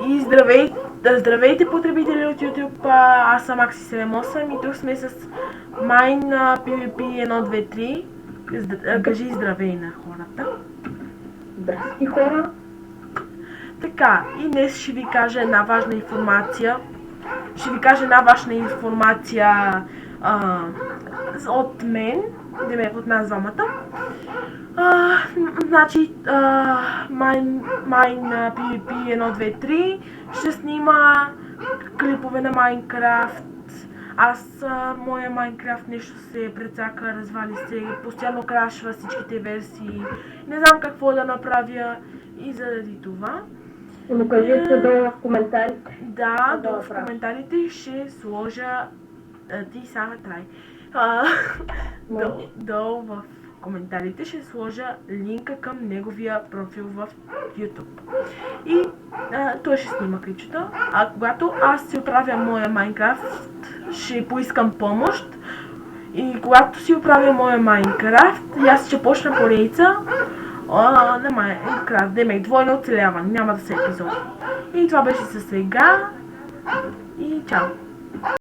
И здравейте потребители от YouTube, аз съм Axi78 и тук сме с Mine PvP 123. Кажи здравей на хората. Здрасти, хора! Така, и днес ще ви кажа една важна информация. От мен, от нас двамата. Значи, Mine PvP 123 ще снима клипове на Майнкрафт. Моя Майнкрафт нещо се прецака, развали се, постоянно крашва всичките версии. Не знам какво да направя и заради това. Но кажете долу в коментарите. Да, долу в коментарите ще сложа... Ти сега трай. Долу в коментарите ще сложа линка към неговия профил в YouTube. И той ще снима клипчета. А когато аз си оправя моя Майнкрафт, ще поискам помощ. И когато си оправя моя Майнкрафт, аз ще почна поредица на Майнкрафт, демек двойно оцеляване, няма да се епизод. И това беше за сега. И чао!